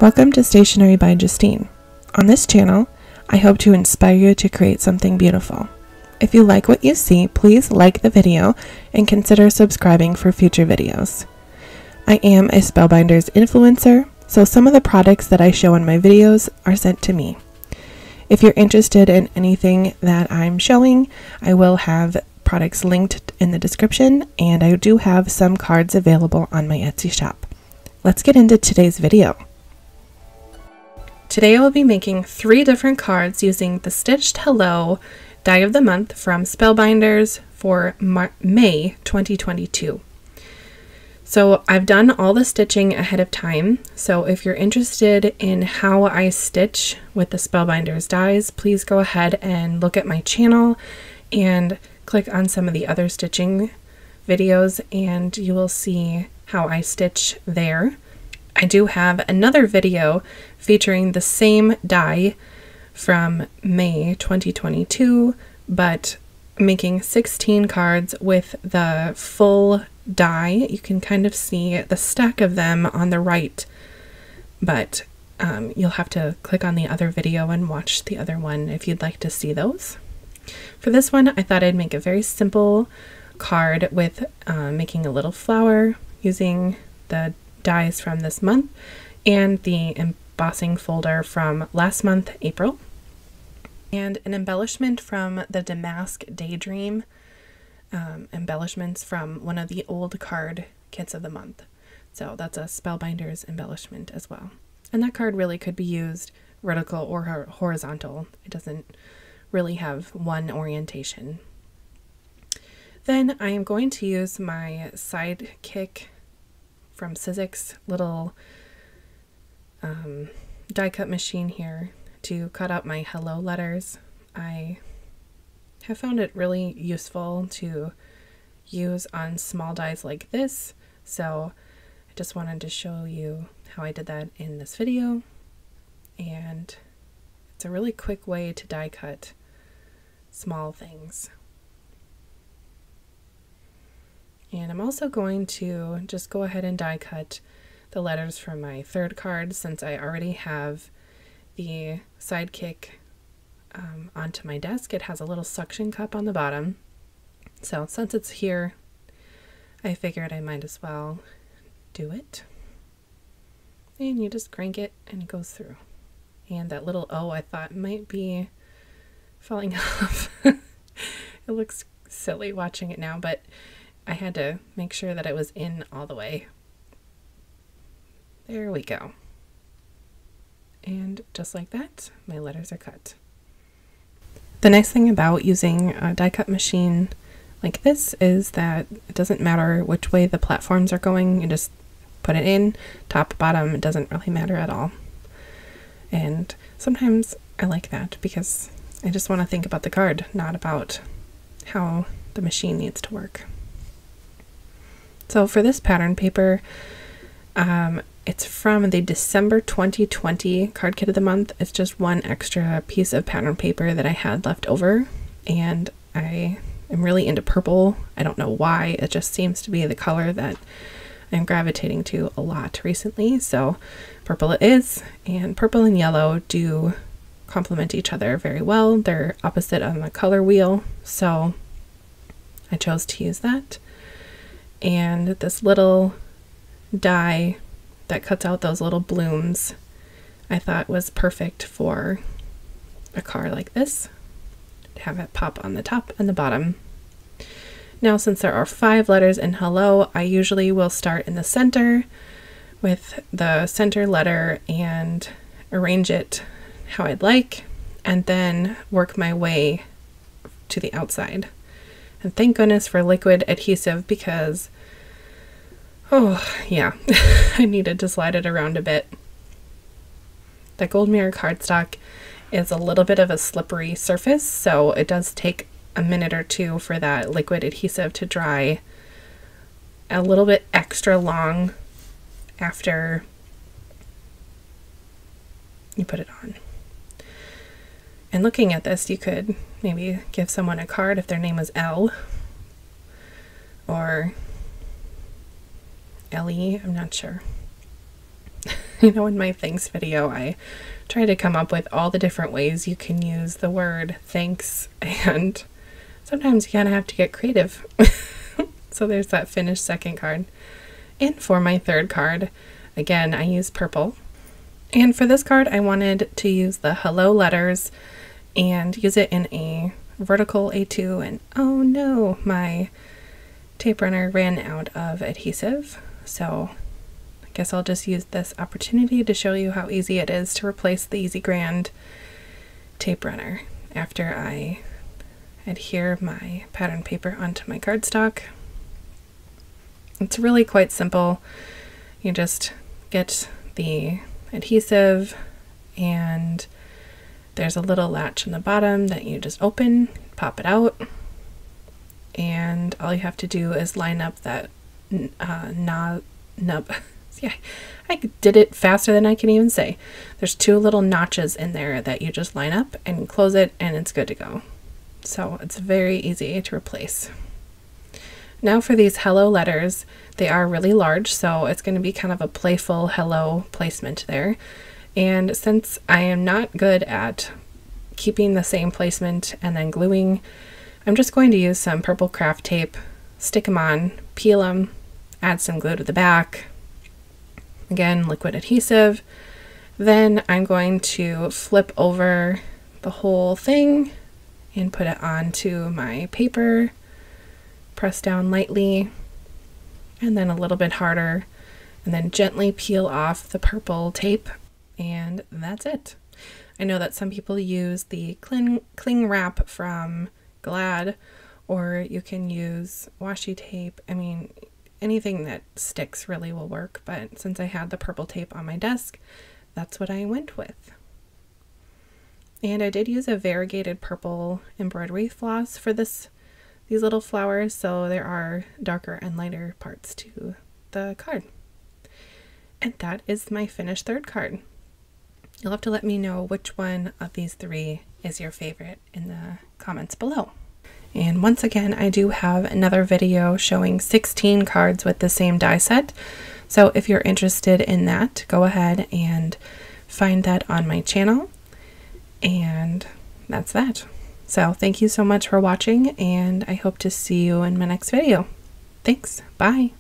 Welcome to Stationery by Justine. On this channel, I hope to inspire you to create something beautiful. If you like what you see, please like the video and consider subscribing for future videos. I am a Spellbinders influencer, so some of the products that I show in my videos are sent to me. If you're interested in anything that I'm showing, I will have products linked in the description, and I do have some cards available on my Etsy shop. Let's get into today's video. Today I will be making 3 different cards using the Stitched Hello Die of the Month from Spellbinders for May 2022. So I've done all the stitching ahead of time, so if you're interested in how I stitch with the Spellbinders dies, please go ahead and look at my channel and click on some of the other stitching videos and you will see how I stitch there. I do have another video featuring the same die from May 2022, but making 16 cards with the full die. You can kind of see the stack of them on the right, but you'll have to click on the other video and watch the other one if you'd like to see those. For this one, I thought I'd make a very simple card with making a little flower using the dies from this month and the embossing folder from last month, April, and an embellishment from the Damask Daydream embellishments from one of the old card kits of the month. So that's a Spellbinders embellishment as well. And that card really could be used vertical or horizontal. It doesn't really have one orientation. Then I am going to use my Sidekick from Sizzix little die cut machine here to cut out my hello letters. I have found it really useful to use on small dies like this, so I just wanted to show you how I did that in this video, and it's a really quick way to die cut small things. And I'm also going to just go ahead and die cut the letters from my third card since I already have the Sidekick onto my desk. It has a little suction cup on the bottom. So since it's here, I figured I might as well do it. And you just crank it and it goes through. And that little O I thought might be falling off. It looks silly watching it now, but I had to make sure that it was in all the way. There we go. And just like that, my letters are cut. The nice thing about using a die cut machine like this is that it doesn't matter which way the platforms are going. You just put it in, top, bottom, it doesn't really matter at all. And sometimes I like that because I just want to think about the card, not about how the machine needs to work. So for this pattern paper, it's from the December 2020 card kit of the month. It's just one extra piece of pattern paper that I had left over, and I am really into purple. I don't know why, it just seems to be the color that I'm gravitating to a lot recently, so purple it is, and purple and yellow do complement each other very well. They're opposite on the color wheel, so I chose to use that. And this little die that cuts out those little blooms I thought was perfect for a card like this, to have it pop on the top and the bottom. Now since there are 5 letters in hello, I usually will start in the center with the center letter and arrange it how I'd like, and then work my way to the outside. And thank goodness for liquid adhesive because, oh yeah, I needed to slide it around a bit. The gold mirror cardstock is a little bit of a slippery surface, so it does take a minute or two for that liquid adhesive to dry a little bit extra long after you put it on. And looking at this, you could maybe give someone a card if their name was L or Ellie, I'm not sure. You know, in my thanks video, I try to come up with all the different ways you can use the word thanks, and sometimes you kind of have to get creative. So there's that finished second card. And for my third card, again, I used purple. And for this card, I wanted to use the hello letters and use it in a vertical A2, and oh no, my tape runner ran out of adhesive. So I guess I'll just use this opportunity to show you how easy it is to replace the Easy Grand tape runner after I adhere my pattern paper onto my cardstock. It's really quite simple. You just get the adhesive, and there's a little latch in the bottom that you just open, pop it out, and all you have to do is line up that nub. Yeah, I did it faster than I can even say. There's two little notches in there that you just line up and close it, and it's good to go. So it's very easy to replace. Now for these hello letters, they are really large, so it's going to be kind of a playful hello placement there. And since I am not good at keeping the same placement and then gluing, I'm just going to use some purple craft tape, stick them on, peel them, add some glue to the back, again liquid adhesive. Then I'm going to flip over the whole thing and put it onto my paper, press down lightly, and then a little bit harder, and then gently peel off the purple tape, and that's it. I know that some people use the cling wrap from Glad, or you can use washi tape. I mean, anything that sticks really will work, but since I had the purple tape on my desk, that's what I went with. And I did use a variegated purple embroidery floss for these little flowers, so there are darker and lighter parts to the card. And that is my finished third card. You'll have to let me know which one of these three is your favorite in the comments below. And once again, I do have another video showing 16 cards with the same die set. So if you're interested in that, go ahead and find that on my channel. And that's that. So thank you so much for watching, and I hope to see you in my next video. Thanks. Bye.